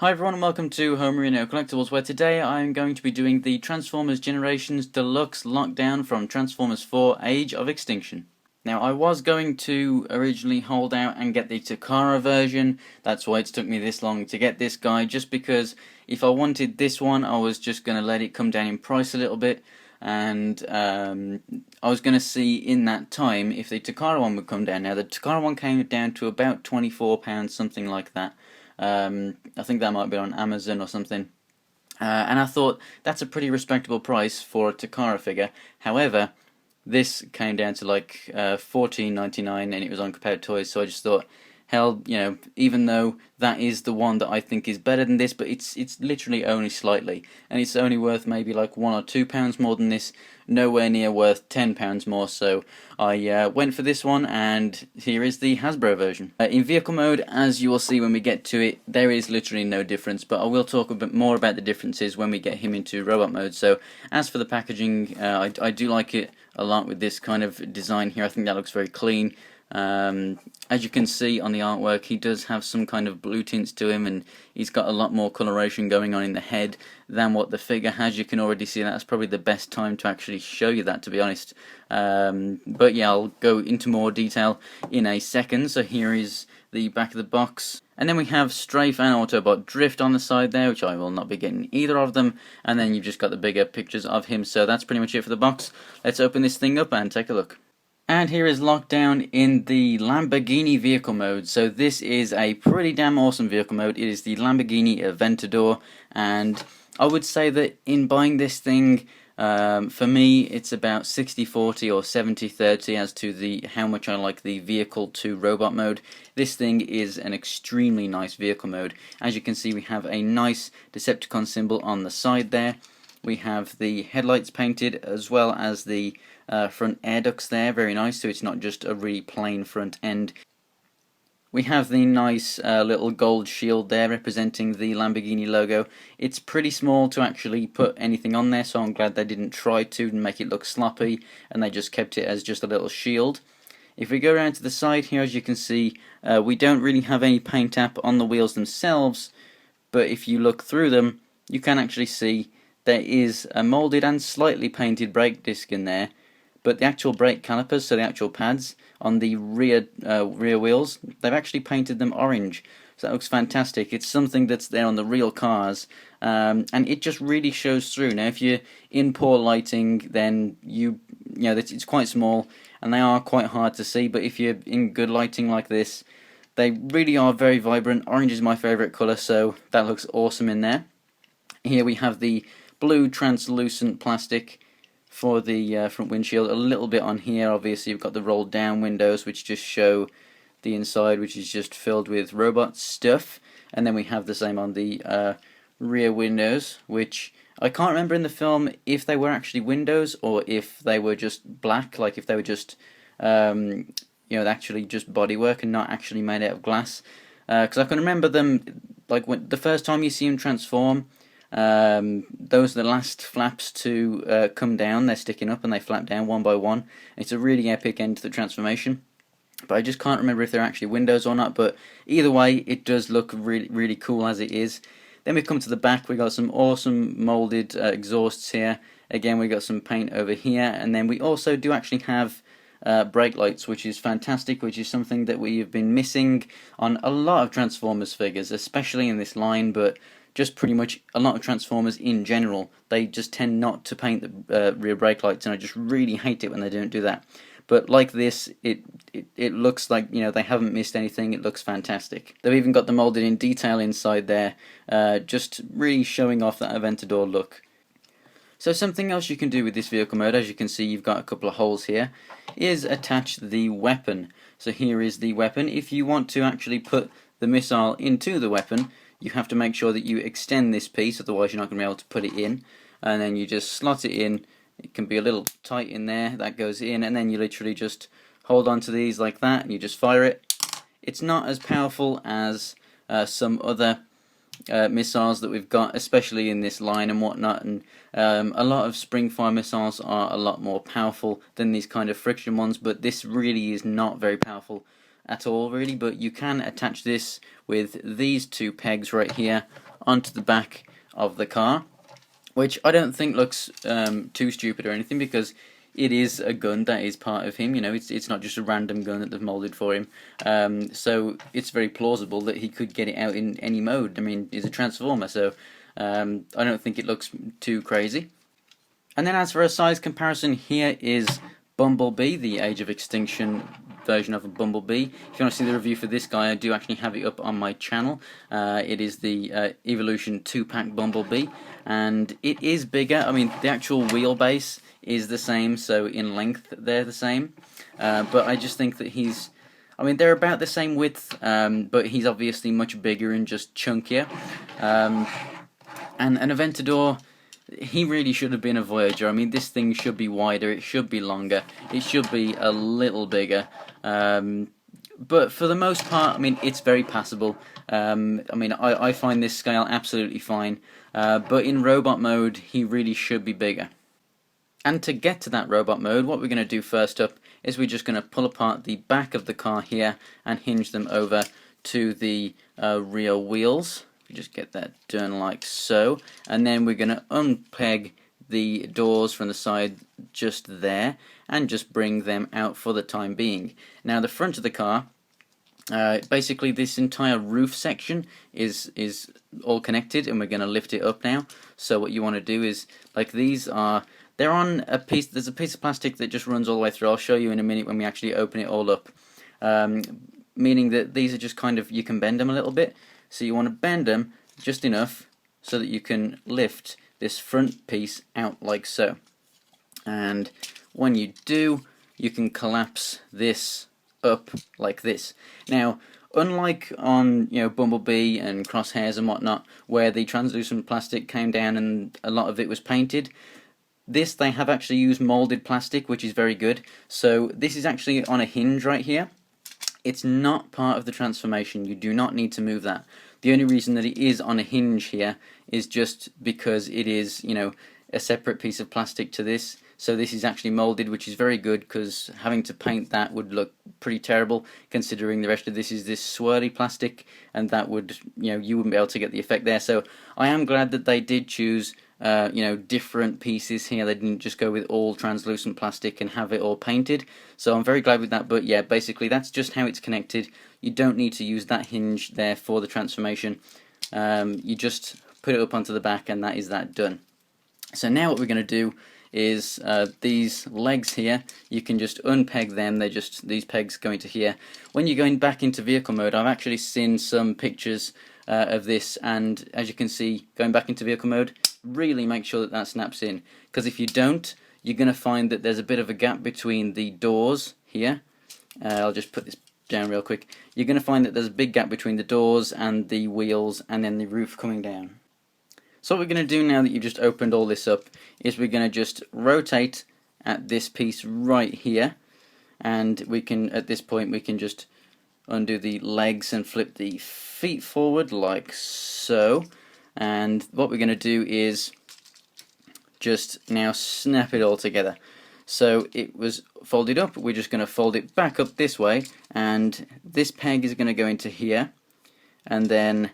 Hi everyone and welcome to Home Reno Collectibles, where today I'm going to be doing the Transformers Generations Deluxe Lockdown from Transformers 4 Age of Extinction. Now I was going to originally hold out and get the Takara version, that's why it's took me this long to get this guy, just because if I wanted this one I was just going to let it come down in price a little bit, and I was going to see in that time if the Takara one would come down. Now the Takara one came down to about £24, something like that. I think that might be on Amazon or something. And I thought that's a pretty respectable price for a Takara figure. However, this came down to like $14.99 and it was on Compared Toys, so I just thought, hell, even though that is the one that I think is better than this, but it's literally only slightly, and it's only worth maybe like £1 or £2 more than this, nowhere near worth £10 more, so I went for this one, and here is the Hasbro version. In vehicle mode, as you will see when we get to it, there is literally no difference, but I will talk a bit more about the differences when we get him into robot mode. So as for the packaging, I do like it a lot with this kind of design here. I think that looks very clean. As you can see on the artwork, he does have some kind of blue tints to him, and he's got a lot more coloration going on in the head than what the figure has. You can already see that's probably the best time to actually show you that, to be honest. But yeah, I'll go into more detail in a second. So here is the back of the box. And then we have Strafe and Autobot Drift on the side there, which I will not be getting either of them. And then you've just got the bigger pictures of him. So that's pretty much it for the box. Let's open this thing up and take a look. And here is Lockdown in the Lamborghini vehicle mode. So this is a pretty damn awesome vehicle mode. It is the Lamborghini Aventador, and I would say that in buying this thing, for me it's about 60-40 or 70-30 as to how much I like the vehicle to robot mode. This thing is an extremely nice vehicle mode. As you can see, we have a nice Decepticon symbol on the side there. We have the headlights painted, as well as the front air ducts there, very nice, so it's not just a really plain front end. We have the nice little gold shield there representing the Lamborghini logo. It's pretty small to actually put anything on there, so I'm glad they didn't try to make it look sloppy, and they just kept it as just a little shield. If we go around to the side here, as you can see, we don't really have any paint app on the wheels themselves, but if you look through them, you can actually see there is a moulded and slightly painted brake disc in there, but the actual brake calipers, so the actual pads on the rear wheels, they've actually painted them orange. So that looks fantastic. It's something that's there on the real cars, and it just really shows through. Now, if you're in poor lighting, then it's quite small, and they are quite hard to see. But if you're in good lighting like this, they really are very vibrant. Orange is my favourite colour, so that looks awesome in there. Here we have the blue translucent plastic for the front windshield. A little bit on here, obviously you've got the rolled down windows which just show the inside, which is just filled with robot stuff, and then we have the same on the rear windows, which I can't remember in the film if they were actually windows or if they were just black, like if they were just actually just bodywork and not actually made out of glass, because I can remember them, like when the first time you see them transform, those are the last flaps to come down. They're sticking up and they flap down one by one. It's a really epic end to the transformation, but I just can't remember if they're actually windows or not. But either way, it does look really, really cool as it is. Then we come to the back. We got some awesome molded exhausts here. Again, we got some paint over here, and then we also do actually have brake lights, which is fantastic, which is something that we have been missing on a lot of Transformers figures, especially in this line, but just pretty much a lot of Transformers in general. They just tend not to paint the rear brake lights, and I just really hate it when they don't do that. But like this, it looks like they haven't missed anything. It looks fantastic. They've even got the molded in detail inside there, just really showing off that Aventador look. So something else you can do with this vehicle mode, as you can see you've got a couple of holes here, is attach the weapon. So here is the weapon. If you want to actually put the missile into the weapon, you have to make sure that you extend this piece, otherwise you're not going to be able to put it in. And then you just slot it in. It can be a little tight in there, that goes in, and then you literally just hold on to these like that and you just fire it. It's not as powerful as some other missiles that we've got, especially in this line and whatnot, and a lot of spring-fire missiles are a lot more powerful than these kind of friction ones, but this really is not very powerful. at all really, but you can attach this with these two pegs right here onto the back of the car, which I don't think looks too stupid or anything, because it is a gun that is part of him. You know, it's not just a random gun that they've molded for him. So it's very plausible that he could get it out in any mode. I mean, he's a Transformer, so I don't think it looks too crazy. And then as for a size comparison, here is Bumblebee, the Age of Extinction version of a Bumblebee. If you want to see the review for this guy, I do actually have it up on my channel. It is the Evolution 2-pack Bumblebee, and it is bigger. I mean, the actual wheelbase is the same, so in length they're the same. But I just think that he's... I mean, they're about the same width, but he's obviously much bigger and just chunkier. And an Aventador... he really should have been a Voyager. I mean, this thing should be wider, it should be longer, it should be a little bigger. But for the most part, I mean, it's very passable. I mean, I find this scale absolutely fine. But in robot mode, he really should be bigger. And to get to that robot mode, what we're going to do first up is we're just going to pull apart the back of the car here and hinge them over to the rear wheels. Just get that done like so, and then we're going to unpeg the doors from the side just there and just bring them out for the time being. Now the front of the car, basically this entire roof section is all connected, and we're going to lift it up now. So what you want to do is, like, they're on a piece, there's a piece of plastic that just runs all the way through. I'll show you in a minute when we actually open it all up, meaning that these are just kind of, you can bend them a little bit. So you want to bend them just enough so that you can lift this front piece out like so. And when you do, you can collapse this up like this. Now, unlike on, you know, Bumblebee and Crosshairs and whatnot, where the translucent plastic came down and a lot of it was painted, this they have actually used molded plastic, which is very good. So this is actually on a hinge right here. It's not part of the transformation. You do not need to move that. The only reason that it is on a hinge here is just because it is, you know, a separate piece of plastic to this. So this is actually molded, which is very good, because having to paint that would look pretty terrible, considering the rest of this is this swirly plastic, and that would, you know, you wouldn't be able to get the effect there. So I am glad that they did choose you know, different pieces here. They didn't just go with all translucent plastic and have it all painted. So I'm very glad with that. But yeah, basically that's just how it's connected. You don't need to use that hinge there for the transformation. You just put it up onto the back, and that is that done. So now what we're going to do is these legs here, you can just unpeg them. They're just these pegs going to here. When you're going back into vehicle mode, I've actually seen some pictures of this, and as you can see, going back into vehicle mode, really make sure that that snaps in, because if you don't, you're going to find that there's a bit of a gap between the doors here. I'll just put this down real quick. You're going to find that there's a big gap between the doors and the wheels and then the roof coming down. So what we're going to do now that you've just opened all this up is we're going to just rotate at this piece right here, and we can, at this point, we can just undo the legs and flip the feet forward like so. And what we're going to do is just now snap it all together. So it was folded up, we're just going to fold it back up this way, and this peg is going to go into here, and then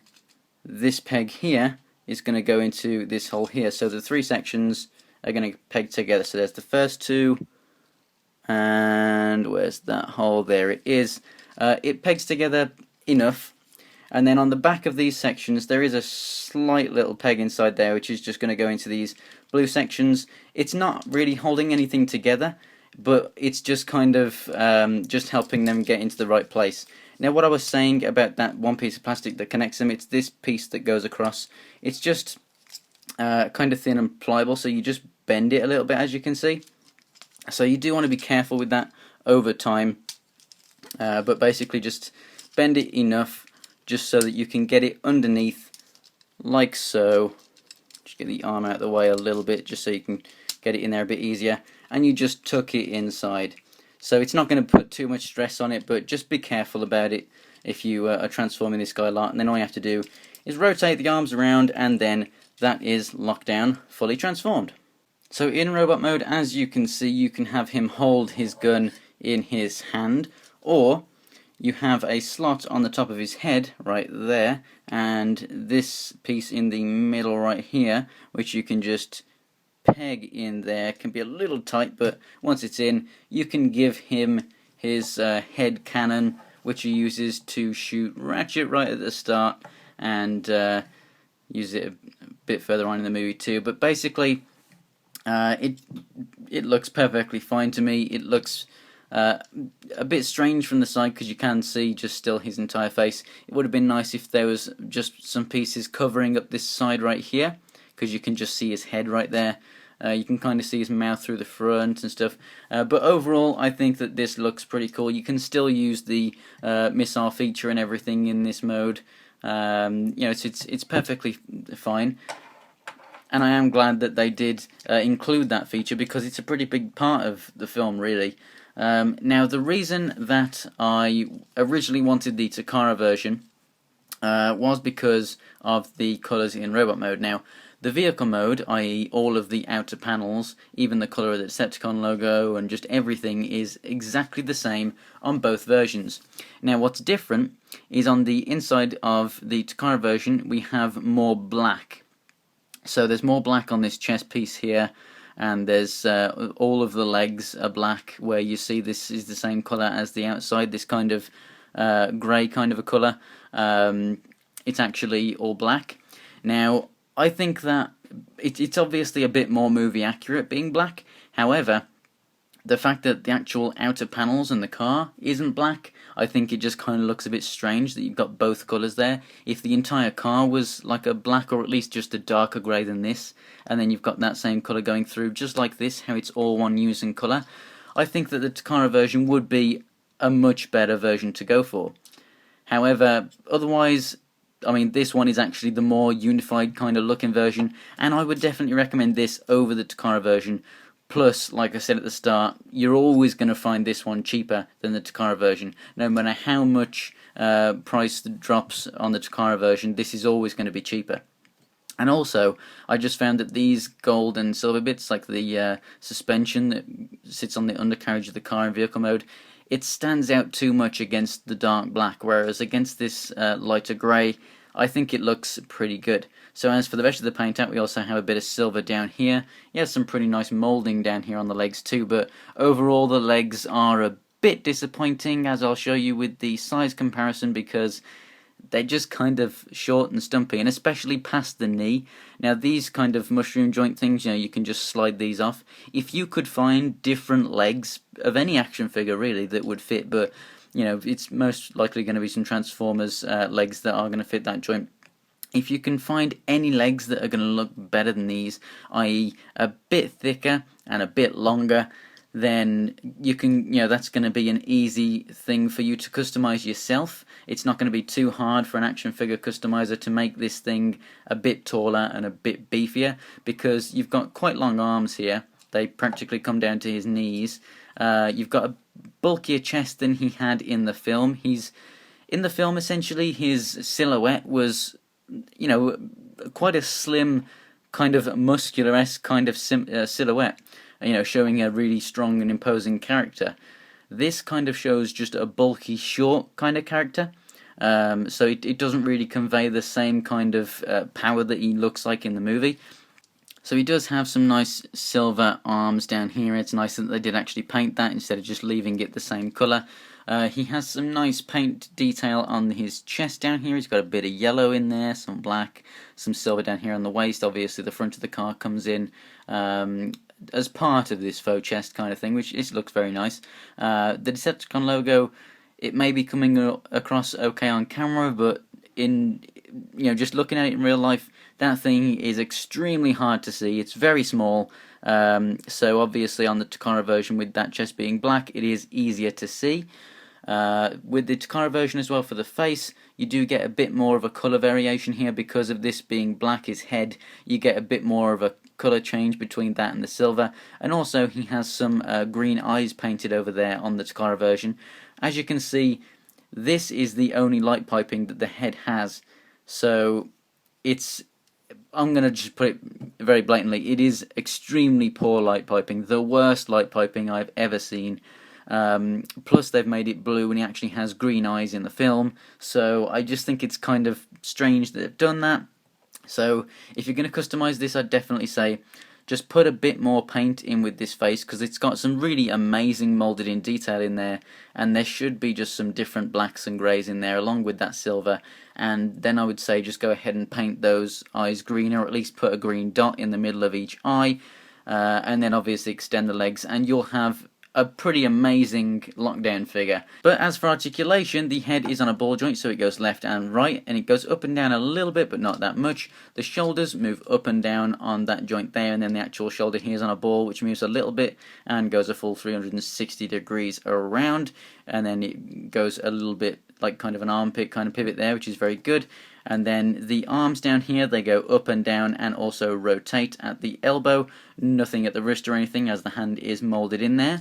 this peg here is going to go into this hole here. So the three sections are going to peg together. So there's the first two, and where's that hole? There it is. It pegs together enough. And then on the back of these sections, there is a slight little peg inside there, which is just going to go into these blue sections. It's not really holding anything together, but it's just kind of just helping them get into the right place. Now, what I was saying about that one piece of plastic that connects them, it's this piece that goes across. It's just kind of thin and pliable, so you just bend it a little bit, as you can see. So you do want to be careful with that over time, but basically just bend it enough just so that you can get it underneath like so. Just get the arm out of the way a little bit just so you can get it in there a bit easier, and you just tuck it inside. So it's not going to put too much stress on it, but just be careful about it if you are transforming this guy a lot. And then all you have to do is rotate the arms around, and then that is locked down, fully transformed. So in robot mode, as you can see, you can have him hold his gun in his hand, or you have a slot on the top of his head right there, and this piece in the middle right here, which you can just peg in there. Can be a little tight, but once it's in, you can give him his head cannon, which he uses to shoot Ratchet right at the start, and use it a bit further on in the movie too. But basically, it looks perfectly fine to me. It looks a bit strange from the side because you can see just still his entire face. It would have been nice if there was just some pieces covering up this side right here, because you can just see his head right there. You can kind of see his mouth through the front and stuff. But overall, I think that this looks pretty cool. You can still use the missile feature and everything in this mode. It's perfectly fine. And I am glad that they did include that feature, because it's a pretty big part of the film, really. Now, the reason that I originally wanted the Takara version was because of the colours in robot mode. Now, the vehicle mode, i.e. all of the outer panels, even the colour of the Decepticon logo and just everything, is exactly the same on both versions. Now, what's different is on the inside of the Takara version we have more black. So there's more black on this chest piece here, and there's all of the legs are black, where you see this is the same colour as the outside, this kind of grey kind of a colour. It's actually all black. Now, I think that it's obviously a bit more movie accurate being black. However, the fact that the actual outer panels in the car isn't black, I think it just kind of looks a bit strange that you've got both colours there. If the entire car was like a black, or at least just a darker grey than this, and then you've got that same colour going through, just like this, how it's all one unison colour, I think that the Takara version would be a much better version to go for. However, otherwise, I mean, this one is actually the more unified kind of looking version, and I would definitely recommend this over the Takara version. Plus, like I said at the start, you're always going to find this one cheaper than the Takara version. No matter how much price drops on the Takara version, this is always going to be cheaper. And also, I just found that these gold and silver bits, like the suspension that sits on the undercarriage of the car in vehicle mode, it stands out too much against the dark black, whereas against this lighter grey, I think it looks pretty good. So as for the rest of the paint out, we also have a bit of silver down here. He has some pretty nice moulding down here on the legs too, but overall the legs are a bit disappointing, as I'll show you with the size comparison, because they're just kind of short and stumpy, and especially past the knee. Now, these kind of mushroom joint things, you can just slide these off. If you could find different legs of any action figure, really, that would fit, but it's most likely going to be some Transformers legs that are going to fit that joint. If you can find any legs that are going to look better than these, i.e. a bit thicker and a bit longer, then you can, that's going to be an easy thing for you to customize yourself. It's not going to be too hard for an action figure customizer to make this thing a bit taller and a bit beefier, because you've got quite long arms here. They practically come down to his knees. You've got a bulkier chest than he had in the film. In the film, essentially, his silhouette was, quite a slim, kind of muscular-esque kind of silhouette, showing a really strong and imposing character. This kind of shows just a bulky, short kind of character, so it doesn't really convey the same kind of power that he looks like in the movie. So he does have some nice silver arms down here. It's nice that they did actually paint that instead of just leaving it the same colour. He has some nice paint detail on his chest down here. He's got a bit of yellow in there, some black, some silver down here on the waist. Obviously the front of the car comes in as part of this faux chest kind of thing, which looks very nice. The Decepticon logo, it may be coming across okay on camera, but in just looking at it in real life, that thing is extremely hard to see. It's very small, so obviously on the Takara version, with that chest being black, it is easier to see. With the Takara version as well, for the face, you do get a bit more of a colour variation here. Because of this being black, his head, you get a bit more of a colour change between that and the silver. And also he has some green eyes painted over there on the Takara version. As you can see, this is the only light piping that the head has, so I'm going to just put it very blatantly, it is extremely poor light piping, the worst light piping I've ever seen. Plus they've made it blue and he actually has green eyes in the film, so I just think it's kind of strange that they've done that. So if you're going to customize this, I'd definitely say just put a bit more paint in with this face, because it's got some really amazing molded in detail in there, and there should be just some different blacks and greys in there along with that silver. And then I would say just go ahead and paint those eyes green, or at least put a green dot in the middle of each eye, and then obviously extend the legs, and you'll have a pretty amazing lockdown figure. But as for articulation, the head is on a ball joint, so it goes left and right, and it goes up and down a little bit, but not that much. The shoulders move up and down on that joint there, and then the actual shoulder here is on a ball, which moves a little bit and goes a full 360 degrees around, and then it goes a little bit like kind of an armpit kind of pivot there, which is very good. And then the arms down here, they go up and down and also rotate at the elbow. Nothing at the wrist or anything, as the hand is molded in there.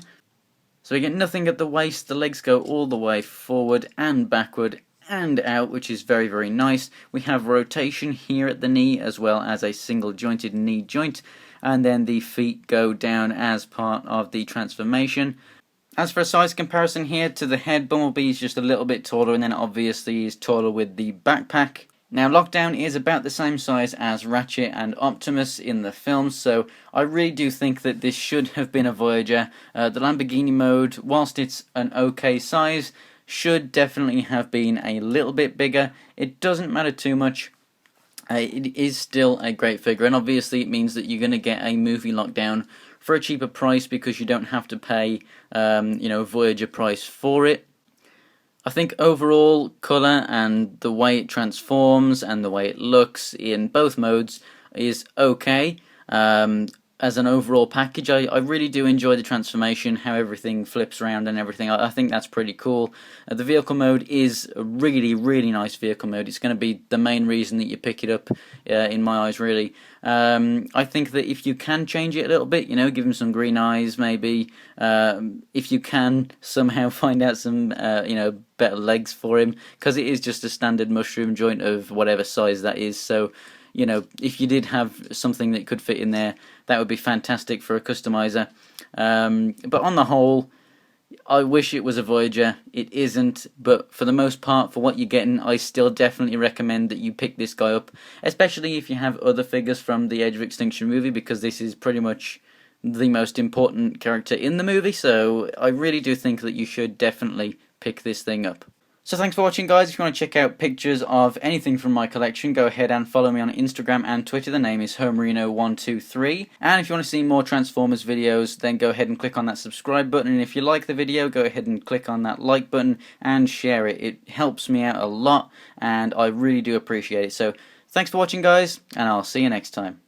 So we get nothing at the waist. The legs go all the way forward and backward and out, which is very, very nice. We have rotation here at the knee, as well as a single jointed knee joint, and then the feet go down as part of the transformation. As for a size comparison here to the head, Bumblebee is just a little bit taller, and then obviously is taller with the backpack. Now, Lockdown is about the same size as Ratchet and Optimus in the film, so I really do think that this should have been a Voyager. The Lamborghini mode, whilst it's an okay size, should definitely have been a little bit bigger. It doesn't matter too much. It is still a great figure, and obviously it means that you're going to get a movie Lockdown for a cheaper price, because you don't have to pay, Voyager price for it. I think overall, colour and the way it transforms and the way it looks in both modes is okay. As an overall package, I really do enjoy the transformation, how everything flips around and everything. I think that's pretty cool. The vehicle mode is a really, really nice vehicle mode. It's going to be the main reason that you pick it up, in my eyes, really. I think that if you can change it a little bit, give him some green eyes, maybe. If you can somehow find out some, better legs for him, because it is just a standard mushroom joint of whatever size that is. So, if you did have something that could fit in there, that would be fantastic for a customizer. But on the whole, I wish it was a Voyager. It isn't, but for the most part, for what you're getting, I still definitely recommend that you pick this guy up, especially if you have other figures from the Age of Extinction movie, because this is pretty much the most important character in the movie, so I really do think that you should definitely pick this thing up. So thanks for watching, guys. If you want to check out pictures of anything from my collection, go ahead and follow me on Instagram and Twitter. The name is Homerino123. And if you want to see more Transformers videos, then go ahead and click on that subscribe button. And if you like the video, go ahead and click on that like button and share it. It helps me out a lot, and I really do appreciate it. So thanks for watching, guys, and I'll see you next time.